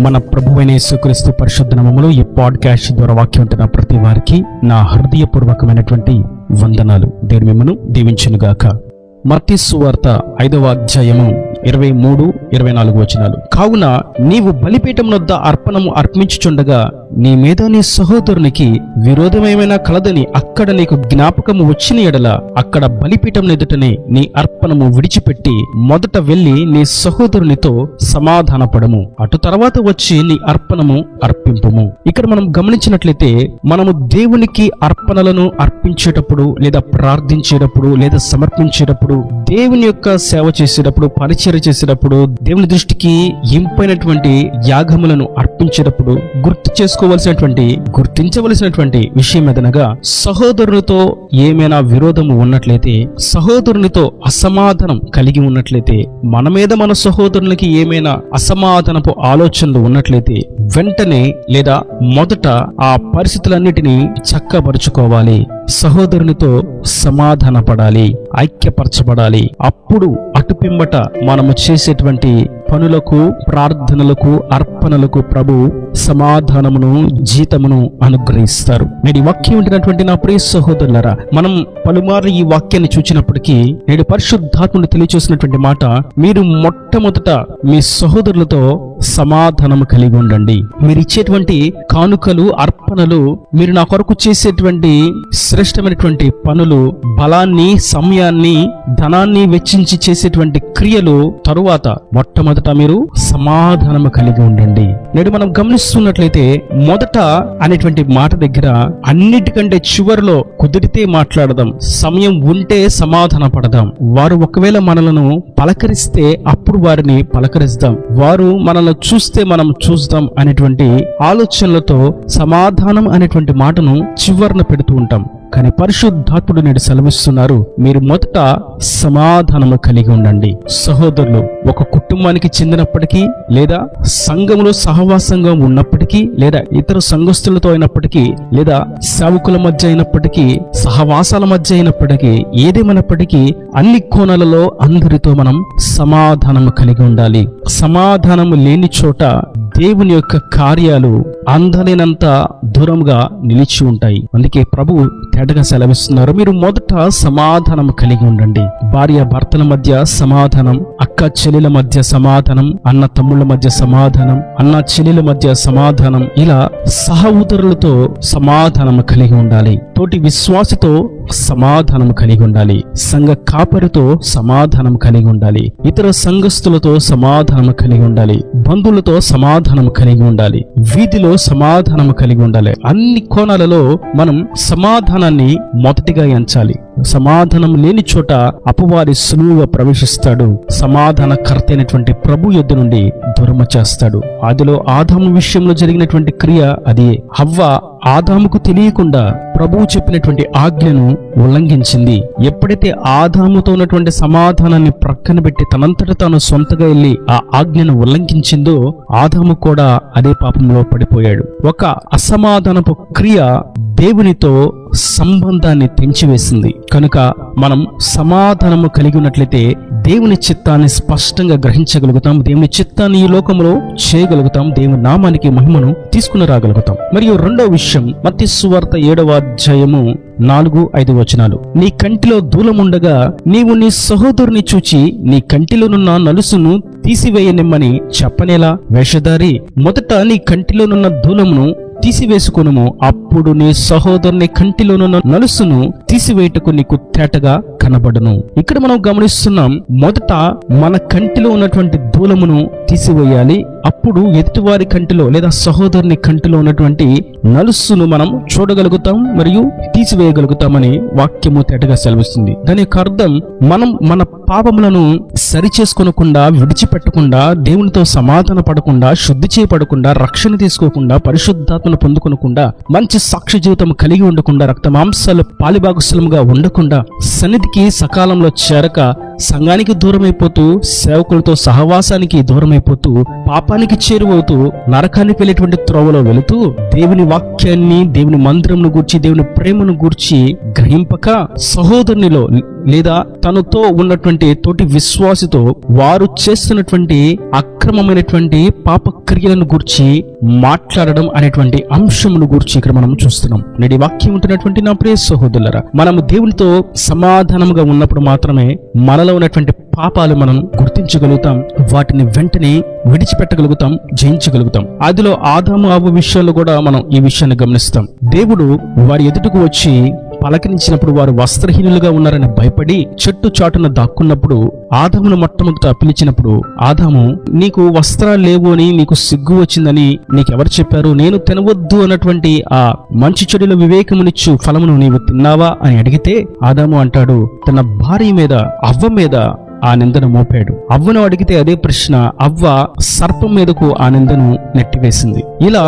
మన ప్రభువైన యేసుక్రీస్తు పరిశుద్ధ నామములో ఈ పాడ్కాస్ట్ ద్వారా వాక్యం ఉంటున్న ప్రతి వారికి నా హృదయపూర్వకమైనటువంటి వందనాలు. దేవుడు మిమ్మను దీవించునుగాక. మత్తయి సువార్త 5వ అధ్యాయము 23-24 వచనాలు. కావున నీవు బలిపీఠం వద్ద అర్పణము అర్పించుచుండగా నీ మీద నీ సహోదరునికి విరోధమేమైనా కలదని అక్కడ నీకు జ్ఞాపకము వచ్చిన ఎడల అక్కడ బలిపీఠం ఎదుటనే నీ అర్పణము విడిచిపెట్టి మొదట వెళ్లి నీ సహోదరునితో సమాధానపడము, అటు తర్వాత వచ్చి నీ అర్పణము అర్పింపుము. ఇక్కడ మనం గమనించినట్లయితే మనము దేవునికి అర్పణలను అర్పించేటప్పుడు లేదా ప్రార్థించేటప్పుడు లేదా సమర్పించేటప్పుడు, దేవుని యొక్క సేవ చేసేటప్పుడు, పరిచర్య చేసేటప్పుడు, దేవుని దృష్టికి ఇంపైనటువంటి యాగములను అర్పించేటప్పుడు గుర్తించవలసినటువంటి విషయం ఏదనగా, సహోదరునితో ఏమైనా విరోధము ఉన్నట్లయితే, సహోదరునితో అసమాధానం కలిగి ఉన్నట్లయితే, మన మీద మన సహోదరునికి ఏమైనా అసమాధానపు ఆలోచనలు ఉన్నట్లయితే వెంటనే లేదా మొదట ఆ పరిస్థితులన్నిటినీ చక్కబరుచుకోవాలి. సహోదరునితో సమాధాన పడాలి, ఐక్యపరచబడాలి. అప్పుడు అటుపిమ్మట మనము చేసేటువంటి పనులకు, ప్రార్థనలకు, అర్పణలకు ప్రభు సమాధానమును, జీతమును అనుగ్రహిస్తారు. నేడు ఈ వాక్యం ఉంటున్నటువంటి నా ప్రియ సహోదరులారా, మనం పలుమార్లు ఈ వాక్యాన్ని చూచినప్పటికీ నేడు పరిశుద్ధాత్ముడు తెలియచేసినటువంటి మాట, మీరు మొట్టమొదట మీ సహోదరులతో సమాధానము కలిగి ఉండండి. మీరు ఇచ్చేటువంటి కానుకలు, అర్పణలు, మీరు నా కొరకు చేసేటువంటి శ్రేష్టమైనటువంటి పనులు, బలాన్ని, సమయాన్ని, ధనాన్ని వెచ్చించి చేసేటువంటి క్రియలు తరువాత మొట్టమొదట మీరు సమాధానము కలిగి ఉండండి. నేడు మనం గమనిస్తున్నట్లయితే మొదట అనేటువంటి మాట దగ్గర అన్నిటికంటే చివరిలో కుదిరితే మాట్లాడదాం, సమయం ఉంటే సమాధాన పడదాం. వారు ఒకవేళ మనలను పలకరిస్తే అప్పుడు వారిని పలకరిస్తాం, వారు మనల్ని చూస్తే మనం చూస్తాం అనేటువంటి ఆలోచనలతో సమాధానం అనేటువంటి మాటను చివరన పెడుతూ ఉంటాం. కానీ పరిశుద్ధాత్ముడు నేడు సెలవిస్తున్నారు, మీరు మొదట సమాధానము కలిగి ఉండండి. సహోదరులు ఒక కుటుంబానికి చెందినప్పటికీ, లేదా సంఘములో సహవాసంగా ఉన్నప్పటికీ, లేదా ఇతర సంఘస్థులతో అయినప్పటికీ, లేదా సేవకుల మధ్య అయినప్పటికీ, సహవాసాల మధ్య అయినప్పటికీ, ఏదేమైనప్పటికీ అన్ని కోణాలలో అందరితో మనం సమాధానము కలిగి ఉండాలి. సమాధానము లేని చోట దేవుని యొక్క కార్యాలు అందలేనంత దూరంగా నిలిచి ఉంటాయి. అందుకే ప్రభు తేటగా సెలవిస్తున్నారు, మీరు మొదట సమాధానం కలిగి ఉండండి. భార్య భర్తల మధ్య సమాధానం, అక్క చెల్లెల మధ్య సమాధానం, అన్న తమ్ముళ్ళ మధ్య సమాధానం, అన్న చెల్లెల మధ్య సమాధానం, ఇలా సహోదరులతో సమాధానం కలిగి ఉండాలి. తోటి విశ్వాసితో సమాధానం కలిగి ఉండాలి. సంఘ కాపరితో సమాధానం కలిగి ఉండాలి. ఇతర సంఘస్థులతో సమాధానం కలిగి ఉండాలి. బంధువులతో సమాధానం కలిగి ఉండాలి. వీధిలో సమాధానం కలిగి ఉండాలి. అన్ని కోణాలలో మనం సమాధానాన్ని మొదటిగా ఎంచాలి. సమాధానం లేని చోట అపవాది సులువుగా ప్రవేశిస్తాడు. సమాధాన కర్త అయినటువంటి ప్రభు యొద్ద నుండి దూరము చేస్తాడు. ఆదిలో ఆదాము విషయంలో జరిగినటువంటి క్రియ అది. హవ్వ ఆదాముకు తెలియకుండా ప్రభువు చెప్పినటువంటి ఆజ్ఞను ఉల్లంఘించింది. ఎప్పుడైతే ఆదాముతో ఉన్నటువంటి సమాధానాన్ని ప్రక్కన పెట్టి తనంతట తాను సొంతగా వెళ్ళి ఆ ఆజ్ఞను ఉల్లంఘించిందో, ఆదాము కూడా అదే పాపంలో పడిపోయాడు. ఒక అసమాధానపు క్రియ దేవునితో సంబంధాన్ని తెంచివేసింది. కనుక మనం సమాధానము కలిగి ఉన్నట్లయితే దేవుని చిత్తాన్ని స్పష్టంగా గ్రహించగలుగుతాం. దేవుని చిత్తాన్ని ఈ లోకంలో చేయగలుగుతాం. దేవుని నామానికి మహిమను తీసుకుని రాగలుగుతాం. మరియు రెండవ విషయం, మత్తయి సువార్త 7వ అధ్యాయము 4-5 వచనాలు. నీ కంటిలో దూలముండగా నీవు నీ సహోదరుని చూచి నీ కంటిలోనున్న నలుసును తీసివేయనిమ్మని చెప్పనేలా? వేషధారి, మొదట నీ కంటిలోనున్న దూలమును తీసివేసుకొనుము, అప్పుడు నీ సహోదరుని కంటిలోనున్న నలుసును తీసివేయటకు నీకు తేటగా కనబడును. ఇక్కడ మనం గమనిస్తున్నాం, మొదట మన కంటిలో ఉన్నటువంటి దూలమును తీసివేయాలి. అప్పుడు ఎదుటివారి కంటిలో లేదా సహోదరుని కంటిలో ఉన్నటువంటి నలుసును మనం చూడగలుగుతాం మరియు తీసివేయగలుగుతామని వాక్యము తేటగా సెలవిస్తుంది. దాని యొక్క అర్థం, మనం మన పాపములను సరిచేసుకోకుండా, విడిచిపెట్టకుండా, దేవునితో సమాధాన పడకుండా, శుద్ధి చేయబడకుండా, రక్షణ తీసుకోకుండా, పరిశుద్ధాత్మను పొందుకొనకుండా, మంచి సాక్షి జీవితం కలిగి ఉండకుండా, రక్త మాంసాలు పాలిభాగస్సులముగా ఉండకుండా, సన్నిధికి సకాలంలో చేరక, సంఘానికి దూరమైపోతూ, సేవకులతో సహవాసానికి దూరమైపోతూ, పాపానికి చేరువవుతూ, నరకానికి వెళ్ళేటువంటి త్రోవలో వెళుతూ, దేవుని వాక్యాన్ని, దేవుని మందిరమును గూర్చి, దేవుని ప్రేమను గూర్చి గ్రహింపక, సహోదరునిలో లేదా తనతో ఉన్నటువంటి తోటి విశ్వాసితో వారు చేస్తున్నటువంటి అక్రమమైనటువంటి పాపక్రియలను గురించి మాట్లాడడం అనేటువంటి అంశమును గురించి ఇక్కడ మనం చూస్తున్నాం. నేటి వాక్యం ఉంటున్నటువంటి నా ప్రియ సహోదరులారా, మనము దేవునితో సమాధానముగా ఉన్నప్పుడు మాత్రమే మనలో ఉన్నటువంటి పాపాలు మనం గుర్తించగలుగుతాం, వాటిని వెంటనే విడిచిపెట్టగలుగుతాం, జయించగలుగుతాం. ఆదిలో ఆదాము అవ్వ విషయాల్లో కూడా మనం ఈ విషయాన్ని గమనిస్తాం. దేవుడు వారి ఎదుటకు వచ్చి పలకరించినప్పుడు వారు వస్త్రహీనులుగా ఉన్నారని భయపడి చెట్టు చాటున దాక్కున్నప్పుడు ఆదామును మొట్టమొదట పిలిచినప్పుడు, ఆదాము నీకు వస్త్రాలు లేవు అని, నీకు సిగ్గు వచ్చిందని నీకెవరు చెప్పారు? నేను తినవద్దు అన్నటువంటి ఆ మంచి చెడుల వివేకమునిచ్చు ఫలమును నీవు తిన్నావా అని అడిగితే ఆదాము అంటాడు, తన భార్య మీద, అవ్వ మీద ఆ నిందను మోపాడు. అవ్వను అడిగితే అదే ప్రశ్న, అవ్వ సర్పం మీదకు ఆ నిందను నెట్టివేసింది. ఇలా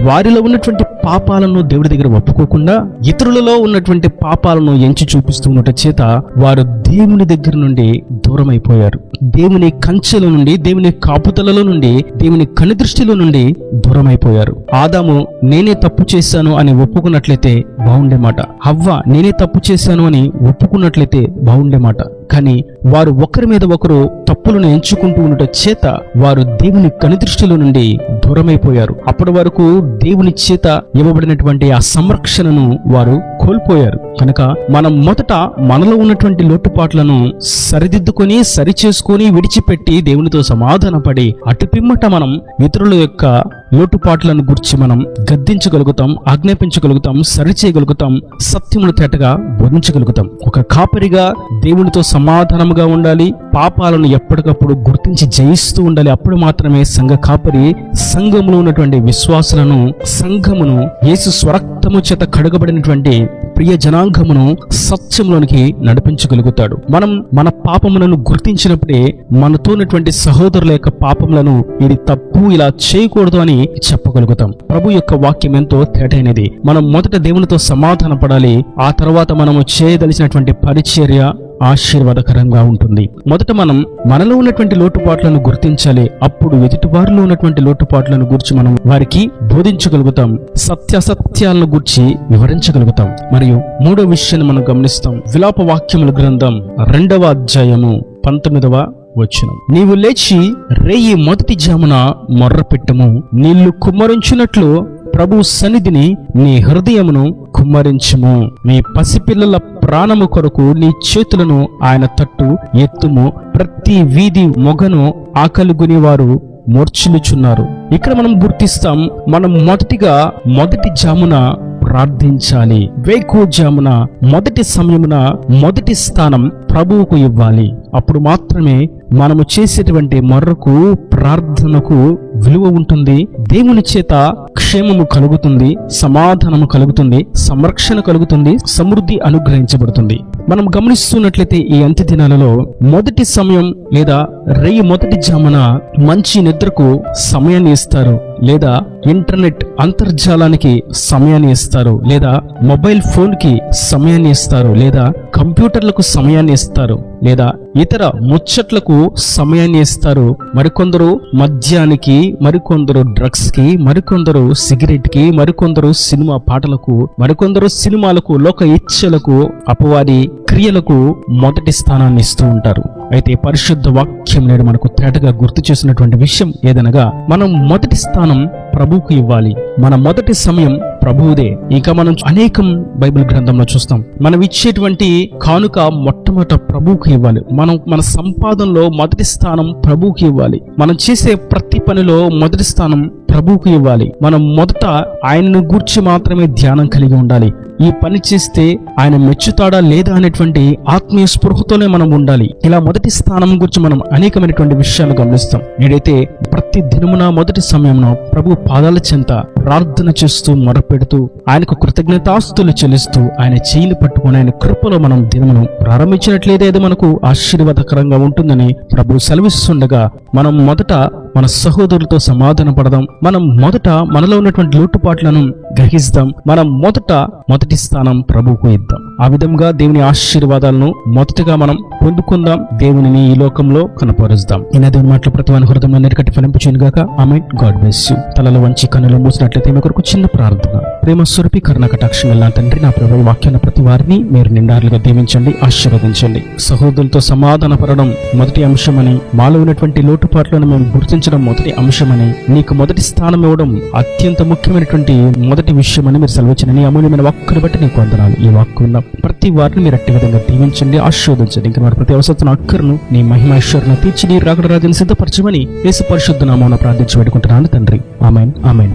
వారిలో ఉన్నటువంటి పాపాలను దేవుడి దగ్గర ఒప్పుకోకుండా ఇతరులలో ఉన్నటువంటి పాపాలను ఎంచి చూపిస్తూ ఉండటం చేత వారు దేవుని దగ్గర నుండి దూరం అయిపోయారు. దేవుని కంచెల నుండి, దేవుని కాపుతలలో నుండి, దేవుని కనుదృష్టిలో నుండి దూరం అయిపోయారు. ఆదాము నేనే తప్పు చేశాను అని ఒప్పుకున్నట్లయితే బాగుండే మాట, హవ్వ నేనే తప్పు చేశాను అని ఒప్పుకున్నట్లయితే బాగుండే మాట. కానీ వారు ఒకరి మీద ఒకరు తప్పులను ఎంచుకుంటూ ఉండటం చేత వారు దేవుని కనుదృష్టిలో నుండి దూరమైపోయారు. అప్పటి వరకు దేవుని చేత ఇవ్వబడినటువంటి ఆ సంరక్షణను వారు కోల్పోయారు. కనుక మనం మొదట మనలో ఉన్నటువంటి లోటుపాట్లను సరిదిద్దుకొని, సరిచేసుకొని, విడిచిపెట్టి దేవునితో సమాధానపడి అటు పిమ్మట మనం ఇతరుల యొక్క లోటుపాట్లను గురించి మనం గద్దించగలుగుతాం, ఆజ్ఞాపించగలుగుతాం, సరిచేయగలుగుతాం, సత్యమును తేటగా బోధించగలుగుతాం. ఒక కాపరిగా దేవునితో సమాధానముగా ఉండాలి, పాపాలను ఎప్పటికప్పుడు గుర్తించి జయిస్తూ ఉండాలి. అప్పుడు మాత్రమే సంఘ కాపరి సంఘములో ఉన్నటువంటి విశ్వాసులను, సంఘమును యేసు స్వరక్తము చేత కడుగబడినటువంటి ప్రియ జనాంగమును సత్యంలోనికి నడిపించగలుగుతాడు. మనం మన పాపములను గుర్తించినప్పుడే మనతో ఉన్నటువంటి సహోదరుల యొక్క పాపములను ఇది తప్పు, ఇలా చేయకూడదు అని చెప్పగలుగుతాం. ప్రభు యొక్క వాక్యం ఎంతో తేటైనది. మనం మొదట దేవునితో సమాధాన పడాలి. ఆ తర్వాత మనము చేయదలిచినటువంటి పరిచర్య ఆశీర్వాదకరంగా ఉంటుంది. మొదట మనం మనలో ఉన్నటువంటి లోటుపాట్లను గుర్తించాలి. అప్పుడు ఎదుటివారిలో ఉన్నటువంటి లోటుపాట్లను గురించి మనం వారికి బోధించగలుగుతాం, సత్యాసత్యాలను గురించి వివరించగలుగుతాం. మరియు మూడో విషయాన్ని మనం గమనిస్తాం. విలాప వాక్యముల గ్రంథం 2వ అధ్యాయము 19వ వచనం. నీవు లేచి రేయి మొదటి జామున మొర్రపెట్టము, నీళ్లు కుమ్మరించినట్లు ప్రభు సన్నిధిని నీ హృదయమును కుమ్మరించుము. మీ పసిపిల్లల ప్రాణము కొరకు నీ చేతులను ఆయన తట్టు ఎత్తుము. ప్రతి వీధి మొగను ఆకలిగొని వారు మూర్ఛిల్లుచున్నారు. ఇక్కడ మనం గుర్తిస్తాం, మనం మొదటి జామున ప్రార్థించాలి. వేకువజామున మొదటి సమయమున మొదటి స్థానం ప్రభువుకు ఇవ్వాలి. అప్పుడు మాత్రమే మనము చేసేటువంటి మొర్రకు, ప్రార్థనకు విలువ ఉంటుంది. దేవుని చేత క్షేమము కలుగుతుంది, సమాధానము కలుగుతుంది, సంరక్షణ కలుగుతుంది, సమృద్ధి అనుగ్రహించబడుతుంది. మనం గమనిస్తున్నట్లయితే ఈ అంత్య దినాలలో మొదటి సమయం లేదా రేయి మొదటి జామున మంచి నిద్రకు సమయాన్ని ఇస్తారు, లేదా ఇంటర్నెట్ అంతర్జాలానికి సమయాన్ని ఇస్తారు, లేదా మొబైల్ ఫోన్ కి సమయాన్ని ఇస్తారు, లేదా కంప్యూటర్లకు సమయాన్ని ఇస్తారు, లేదా ఇతర ముచ్చట్లకు సమయాన్ని ఇస్తారు. మరికొందరు మద్యానికి, మరికొందరు డ్రగ్స్ కి, మరికొందరు సిగరెట్ కి, మరికొందరు సినిమా పాటలకు, మరికొందరు సినిమాలకు, లోక ఇచ్ఛలకు, అపవాది క్రియలకు మొదటి స్థానాన్ని ఇస్తూ ఉంటారు. అయితే పరిశుద్ధ వాక్యం నేడు మనకు తేటగా గుర్తు చేసినటువంటి విషయం ఏదనగా, మనం మొదటి స్థానం ప్రభువుకు ఇవ్వాలి. మన మొదటి సమయం ప్రభువుదే. ఇంకా మనం అనేకం బైబిల్ గ్రంథంలో చూస్తాం, మనం ఇచ్చేటువంటి కానుక మొట్టమొదట ప్రభువుకు ఇవ్వాలి. మనం మన సంపాదనలో మొదటి స్థానం ప్రభువుకి ఇవ్వాలి. మనం చేసే ప్రతి పనిలో మొదటి స్థానం ప్రభువుకు ఇవ్వాలి. మనం మొదట ఆయనను గూర్చి మాత్రమే ధ్యానం కలిగి ఉండాలి. ఈ పని చేస్తే ఆయన మెచ్చుతాడా లేదా అనేటువంటి ఆత్మీయ స్పృహతోనే మనం ఉండాలి. ఇలా మొదటి స్థానం గురించి మనం అనేకమైనటువంటి విషయాలు గమనిస్తాం. నేడైతే ప్రతి దినమున మొదటి సమయంలో ప్రభు పాదాల చెంత ప్రార్థన చేస్తూ మొరపెడుతూ ఆయనకు కృతజ్ఞతాస్తులు చెల్లిస్తూ ఆయన చేయిని పట్టుకుని ఆయన కృపలో మనం దినమును ప్రారంభించినట్లయితే అది మనకు ఆశీర్వాదకరంగా ఉంటుందని ప్రభు సెలవిస్తుండగా మనం మొదట మన సహోదరులతో సమాధాన పడదాం. మనం మొదట మనలో ఉన్నటువంటి లోటుపాట్లను గ్రహిస్తాం. మనం మొదటి స్థానం ప్రభువుకు ఇద్దాం. ఆ విధంగా దేవుని ఆశీర్వాదాలను మొదటగా మనం పొందుకుందాం. దేవునిని ఈ లోకంలో కనపరుస్తాం. ఈ దేవుని మాటలు ప్రతి వాని హృదయంలో నెరకట్టి ఫలింపుచేయును గాక. ఆమేన్. God bless you. తలలో వంచి కన్నులు మూసినట్లయితే మీ కొరకు చిన్న ప్రార్థన. ప్రేమ స్వరూపి కరుణ కటాక్షం నా తండ్రి, నా ప్రభు వాక్యాన్ని ప్రతి వారిని మీరు నిండారులుగా దీవించండి, ఆశీర్వదించండి. సహోదరులతో సమాధాన పడడం మొదటి అంశమని, మాలో ఉన్నటువంటి లోటుపాట్లను మేము గుర్తించడం మొదటి అంశమని, నీకు మొదటి స్థానం ఇవ్వడం అత్యంత ముఖ్యమైనటువంటి మొదటి విషయమని మీరు సెలవించండి. అమూల్యమైన వాక్కును బట్టి నీకు వందనాలు. ఈ వాక్కు ఉన్న ప్రతి వారిని మీరు అట్టి విధంగా దీవించండి, ఆశీర్వదించండి. ఇంకా వారి ప్రతి అవసరం అక్కర్ను నీ మహిమేశ్వరుని తీర్చి నీ రాకడ రాజ్యాన్ని సిద్ధపరచమని యేసు పరిశుద్ధ నామమున ప్రార్థించి వేడుకుంటున్నాను తండ్రి. ఆమేన్. ఆమేన్.